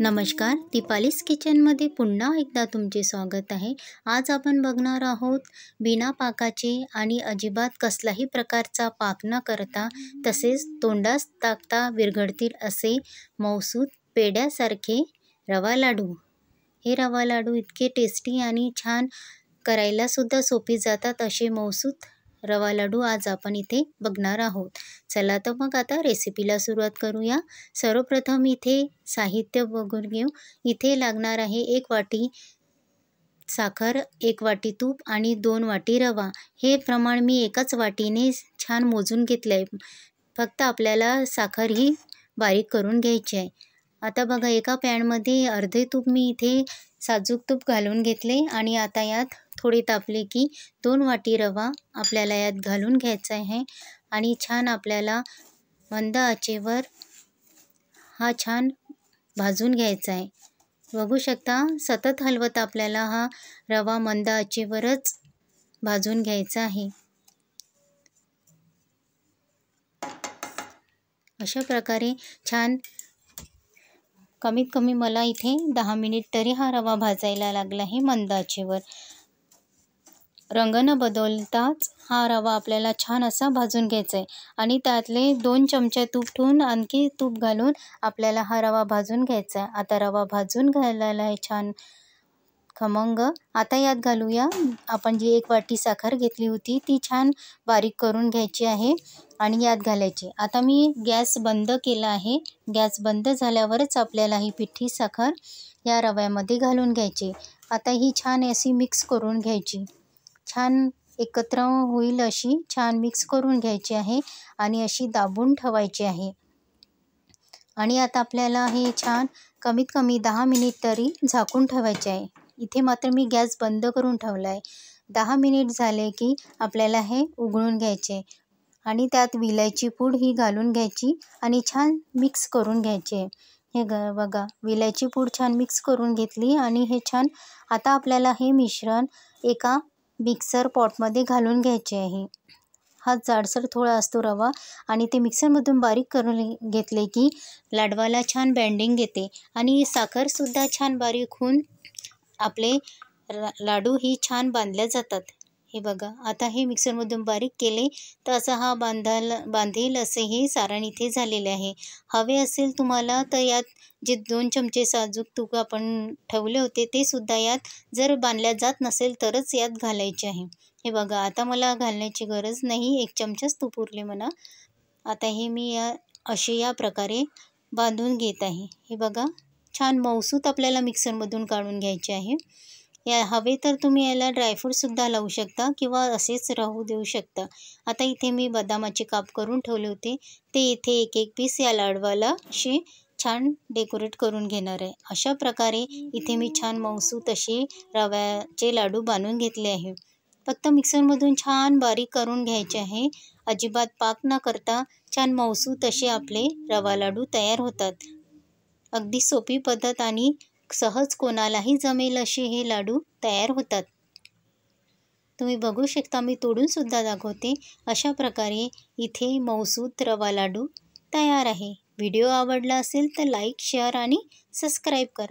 नमस्कार, दीपालीस किचनमध्ये पुन्हा एकदा तुमचे स्वागत आहे। आज आपण बघणार आहोत बिना पाकाचे आणि अजिबात कसलाही प्रकारचा पाक न करता तसेच तोंडास टाकता विरघळतील असे मऊसूत पेढ्यासारखे रवा लाडू। हे रवा लाडू इतके टेस्टी आणि छान करायला सुद्धा सोपी जातात असे मऊसूत रवा लाडू आज आपण इथे बघणार आहोत। चला तर मग आता रेसिपीला सुरुवात करूया। सर्वप्रथम इथे साहित्य बघून घेऊ। इथे लागणार आहे 1 वाटी साखर, 1 वाटी तूप आणि 2 वाटी रवा। हे प्रमाण मी एकाच वाटीने छान मोजून घेतले आहे। फक्त आपल्याला साखर ही बारीक करून घ्यायची आहे। आता बघा, एका पॅनमध्ये अर्धे तूप मी इथे साजूक तूप घालून घेतले आणि आता यात थोडे तापले की 2 वाटी रवा आपल्याला यात घालून घ्यायचा आहे आणि छान आपल्याला मंद आचेवर हा छान भाजून घ्यायचा आहे। बघू शकता, सतत हलवत आपल्याला हा रवा मंद आचेवरच भाजून घ्यायचा आहे। अशा प्रकारे छान कमीत कमी मला इथे 10 मिनिट तरी हा रवा भाजायला लागला आहे मंद आचेवर। रंग न बदलताच हा रवा आपल्याला छान असा भाजून घ्यायचा आहे आणि त्यातले 2 चमचे तूप ठेवून आणखी तूप घालून आपल्याला हा रवा भाजून घ्यायचा आहे। आता रवा भाजून घालायला आहे छान खमंग। आता यात घालूया आपण जी 1 वाटी साखर घेतली होती ती छान बारीक करून घ्यायची आहे आणि यात घालायची। आता मी गॅस बंद केला आहे। गॅस बंद झाल्यावरच आपल्याला ही पिठी साखर या रव्यामध्ये घालून घ्यायची। आता ही छान अशी मिक्स करून घ्यायची। छान एकत्र होईल अशी छान मिक्स करून घ्यायची आहे आणि अशी दाबून ठेवायची आहे। आणि आता आपल्याला हे छान कमीत कमी 10 मिनिट तरी झाकून ठेवायचे आहे। इथे मात्र मी गॅस बंद करून ठेवला आहे। 10 मिनिट झाले की आपल्याला हे उघडून घ्यायचे आणि त्यात विलायची पूड ही घालून घ्यायची आणि छान मिक्स करून घ्यायचे। हे बघा, विलायची पूड छान मिक्स करून घेतली आणि हे छान आता आपल्याला हे मिश्रण एका मिक्सर पॉटमध्ये घालून घ्यायचे आहे। हा जाडसर थोडा असतो रवा आणि ते मिक्सरमधून बारीक करून घेतले की लाडवाला छान बँडिंग येते आणि साखरसुद्धा छान बारीक होऊन आपले लाडू ही छान बांधल्या जातात। हे बघा, आता हे मिक्सरमधून बारीक केले तर असा हा बांधेल असे हे सारण इथे झालेले आहे। हवे असेल तुम्हाला तर यात जे 2 चमचे साजूक तूप आपण ठेवले होते ते सुद्धा यात, जर बांधल्या जात नसेल तरच यात घालायचे आहे। हे बघा, आता मला घालण्याची गरज नाही, 1 चमचाच तूप उरले म्हणा। आता हे मी या प्रकारे बांधून घेत आहे। हे बघा, छान मऊसूत आपल्याला मिक्सरमधून काढून घ्यायचे आहे। या हवे तर तुम्ही याला ड्रायफ्रूटसुद्धा लावू शकता किंवा असेच राहू देऊ शकता। आता इथे मी बदामाचे काप करून ठेवले होते ते इथे 1-1 पीस या लाडवाला असे छान डेकोरेट करून घेणार आहे। अशा प्रकारे इथे मी छान मऊसूत असे रव्याचे लाडू बांधून घेतले आहे। फक्त मिक्सरमधून छान बारीक करून घ्यायचे आहे। अजिबात पाक न करता छान मऊसूत असे आपले रवा लाडू तयार होतात। अगदी सोपी पद्धत आणि सहज कोणालाही जमेल असे हे लाडू तयार होतात। तुम्ही बघू शकता, मी तोडून सुद्धा दाखवते। अशा प्रकारे इथे मऊसूत रवा लाडू तयार आहे। व्हिडिओ आवडला असेल तर लाईक, शेअर आणि सबस्क्राईब करा।